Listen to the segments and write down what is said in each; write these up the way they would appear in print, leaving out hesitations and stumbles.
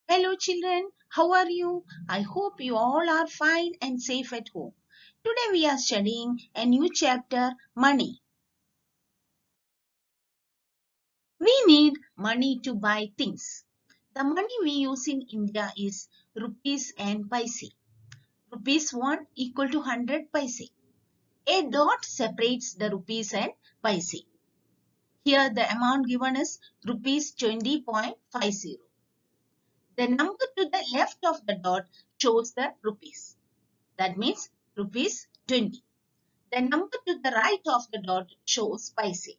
Hello children, how are you? I hope you all are fine and safe at home. Today we are studying a new chapter, money. We need money to buy things. The money we use in India is rupees and paise. Rupees 1 equal to 100 paise. A dot separates the rupees and paise. Here the amount given is rupees 20.50. The number to the left of the dot shows the rupees. That means rupees 20. The number to the right of the dot shows paise,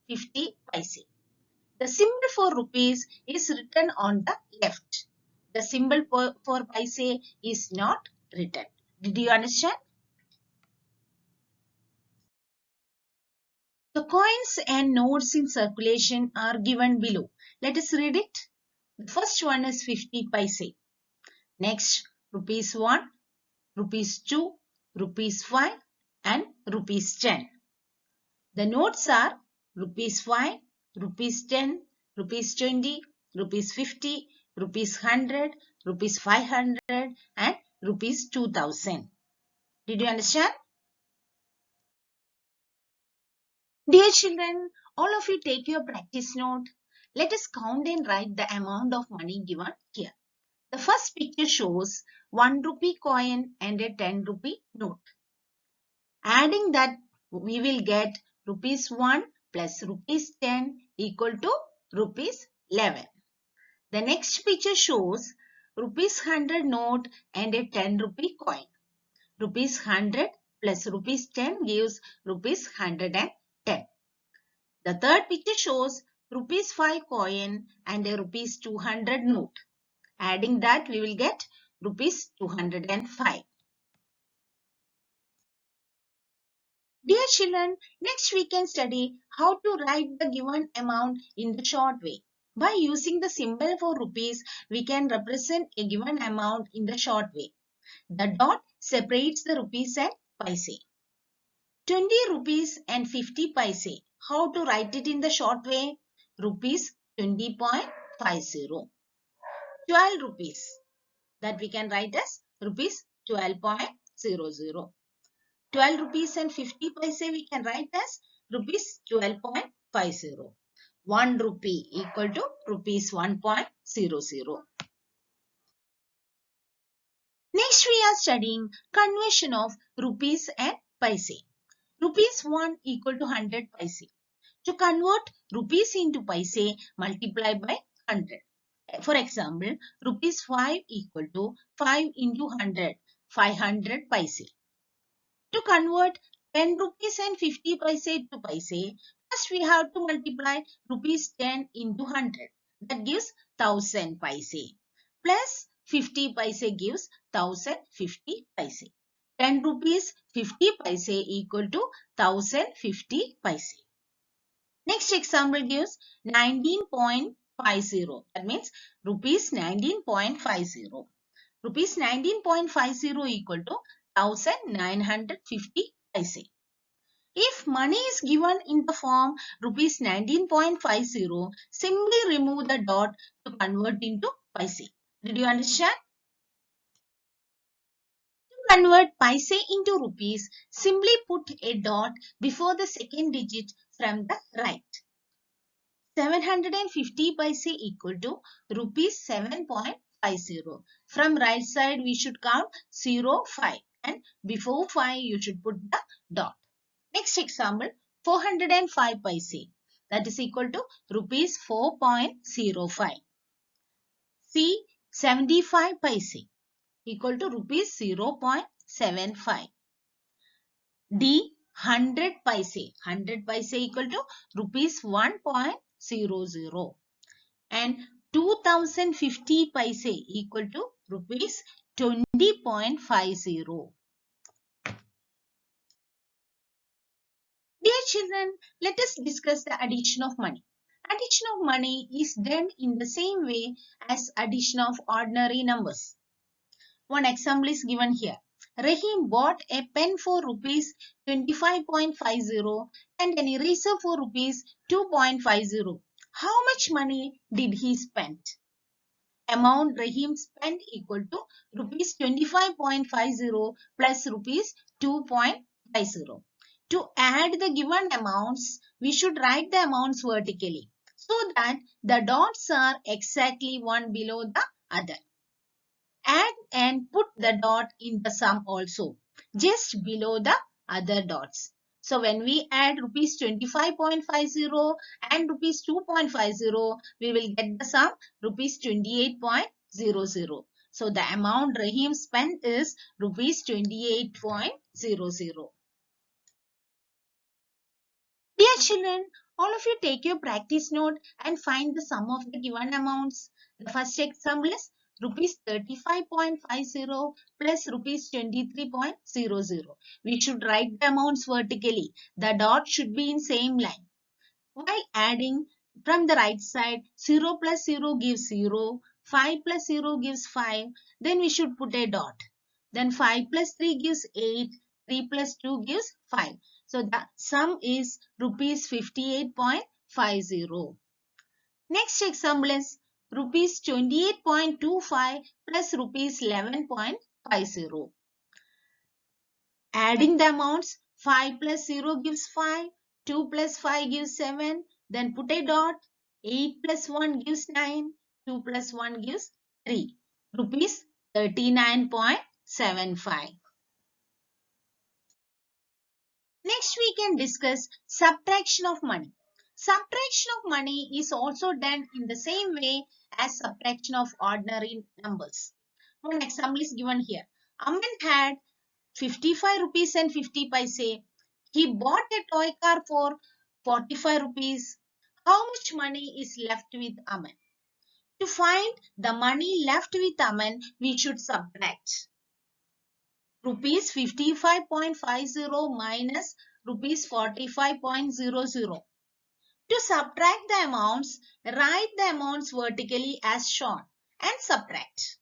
50 paise. The symbol for rupees is written on the left. The symbol for paise is not written. Did you understand? The coins and notes in circulation are given below. Let us read it. The first one is 50 paise. Next, rupees 1, rupees 2, rupees 5 and rupees 10. The notes are rupees 5, rupees 10, rupees 20, rupees 50, rupees 100, rupees 500 and rupees 2000. Did you understand? Dear children, all of you take your practice note. Let us count and write the amount of money given here. The first picture shows 1 rupee coin and a 10 rupee note. Adding that, we will get rupees 1 plus rupees 10 equal to rupees 11. The next picture shows rupees 100 note and a 10 rupee coin. Rupees 100 plus rupees 10 gives rupees 110. The third picture shows rupees 5 coin and a rupees 200 note. Adding that, we will get rupees 205. Dear children, next we can study how to write the given amount in the short way. By using the symbol for rupees, we can represent a given amount in the short way. The dot separates the rupees and paise. 20 rupees and 50 paise. How to write it in the short way? Rupees 20.50. 12 rupees. That we can write as rupees 12.00. 12 rupees and 50 paise we can write as rupees 12.50. 1 rupee equal to rupees 1.00. Next we are studying conversion of rupees and paise. Rupees 1 equal to 100 paise. To convert rupees into paise, multiply by 100. For example, rupees 5 equal to 5 into 100, 500 paise. To convert 10 rupees and 50 paise to paise, first we have to multiply rupees 10 into 100. That gives 1000 paise. Plus 50 paise gives 1050 paise. 10 rupees 50 paise equal to 1050 paise. Next example gives 19.50. That means rupees 19.50. Rupees 19.50 equal to 1950 paise. If money is given in the form rupees 19.50, simply remove the dot to convert into paise. Did you understand? To convert paise into rupees, simply put a dot before the second digit from the right. 750 paise equal to rupees 7.50. From right side we should count 0, 5 and before 5 you should put the dot. Next example, 405 paise, that is equal to rupees 4.05. C, 75 paise equal to rupees 0.75. D, 100 paise. 100 paise equal to rupees 1.00. And 2050 paise equal to rupees 20.50. Dear children, let us discuss the addition of money. Addition of money is done in the same way as addition of ordinary numbers. One example is given here. Rahim bought a pen for rupees 25.50 and an eraser for rupees 2.50. How much money did he spend? amount Rahim spent equal to rupees 25.50 plus rupees 2.50. To add the given amounts, we should write the amounts vertically so that the dots are exactly one below the other. Add and put the dot in the sum also, just below the other dots. So when we add rupees 25.50 and rupees 2.50, we will get the sum rupees 28.00. So the amount Rahim spent is rupees 28.00. Dear children, all of you take your practice note and find the sum of the given amounts. The first example is rupees 35.50 plus rupees 23.00. We should write the amounts vertically. The dot should be in same line. While adding from the right side, 0 plus 0 gives 0, 5 plus 0 gives 5. Then we should put a dot. Then 5 plus 3 gives 8, 3 plus 2 gives 5. So the sum is rupees 58.50. Next example is rupees 28.25 plus rupees 11.50. Adding the amounts, 5 plus 0 gives 5, 2 plus 5 gives 7, then put a dot, 8 plus 1 gives 9, 2 plus 1 gives 3, rupees 39.75. Next we can discuss subtraction of money. Subtraction of money is also done in the same way as subtraction of ordinary numbers. One example is given here. Aman had 55 rupees and 50 paise. He bought a toy car for 45 rupees. How much money is left with Aman? To find the money left with Aman, we should subtract rupees 55.50 minus rupees 45.00. To subtract the amounts, write the amounts vertically as shown and subtract.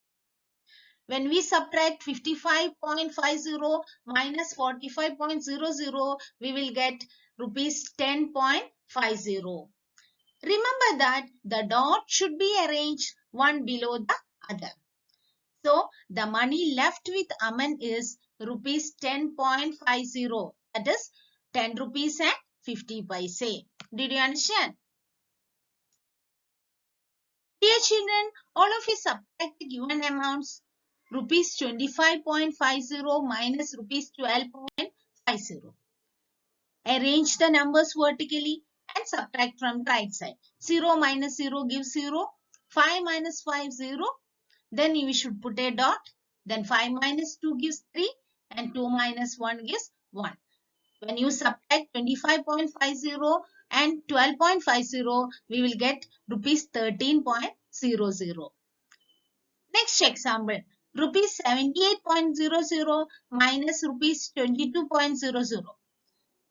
When we subtract 55.50 minus 45.00, we will get rupees 10.50. Remember that the dot should be arranged one below the other. So, the money left with Aman is rupees 10.50. That is 10 rupees and 50 paise. Did you understand? Dear children, all of you subtract the given amounts. Rupees 25.50 minus rupees 12.50. Arrange the numbers vertically and subtract from the right side. 0 minus 0 gives 0. 5 minus 5, 0. Then we should put a dot. Then 5 minus 2 gives 3 and 2 minus 1 gives 1. When you subtract 25.50 and 12.50, we will get rupees 13.00. Next example, rupees 78.00 minus rupees 22.00.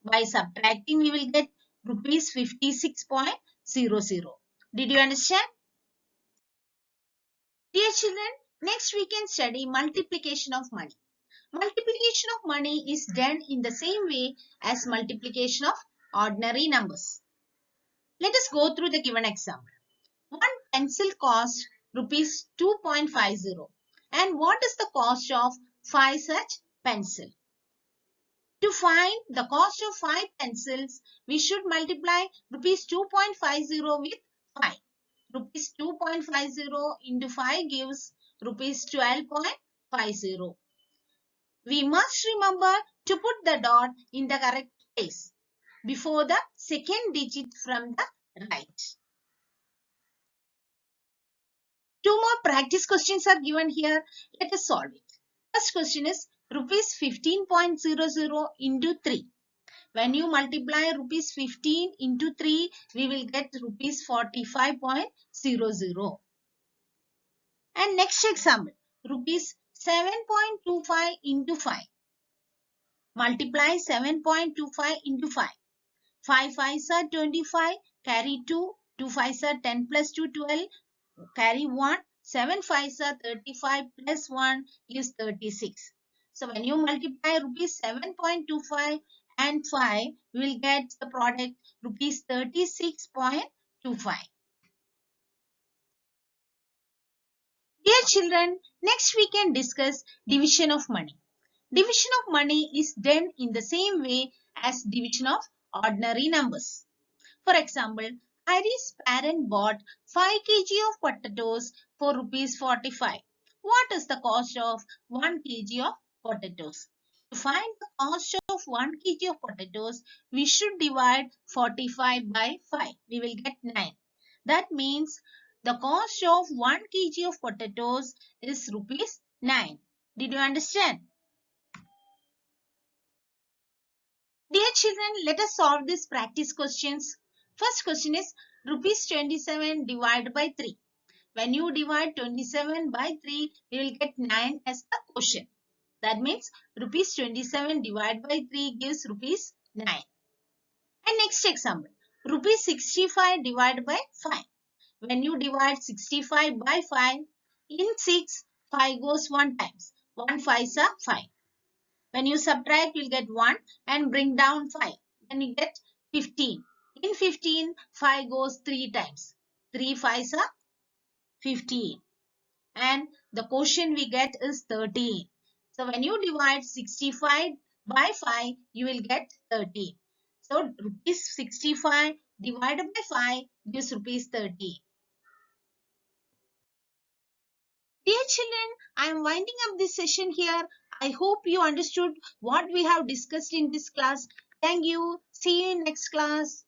By subtracting, we will get rupees 56.00. Did you understand? Dear children, next we can study multiplication of money. Multiplication of money is done in the same way as multiplication of ordinary numbers. Let us go through the given example. One pencil costs rupees 2.50. And what is the cost of 5 such pencils? To find the cost of 5 pencils, we should multiply rupees 2.50 with 5. Rupees 2.50 into 5 gives rupees 12.50. We must remember to put the dot in the correct place before the second digit from the right. Two more practice questions are given here. Let us solve it. First question is rupees 15.00 into 3. When you multiply rupees 15 into 3, we will get rupees 45.00. And next example, rupees 7.25 into 5. Multiply 7.25 into 5. 5 5s are 25, carry 2, 2 5s are 10 plus 2, 12, carry 1, 7 5s are 35 plus 1 is 36. So when you multiply rupees 7.25 and 5, we will get the product rupees 36.25. Dear children, next we can discuss division of money. Division of money is done in the same way as division of ordinary numbers. For example, Iris' parent bought 5 kg of potatoes for rupees 45. What is the cost of 1 kg of potatoes? To find the cost of 1 kg of potatoes, we should divide 45 by 5. We will get 9. That means the cost of 1 kg of potatoes is rupees 9. Did you understand? Dear children, let us solve these practice questions. First question is rupees 27 divided by 3. When you divide 27 by 3, you will get 9 as the quotient. That means rupees 27 divided by 3 gives rupees 9. And next example, rupees 65 divided by 5. When you divide 65 by 5, in 6, 5 goes 1 times. 1 5s are 5. When you subtract, you'll get 1 and bring down 5. Then you get 15. In 15, 5 goes 3 times. 3 5s are 15. And the quotient we get is 13. So when you divide 65 by 5, you will get 13. So rupees 65 divided by 5 gives rupees 30. Dear children, I am winding up this session here. I hope you understood what we have discussed in this class. Thank you. See you in next class.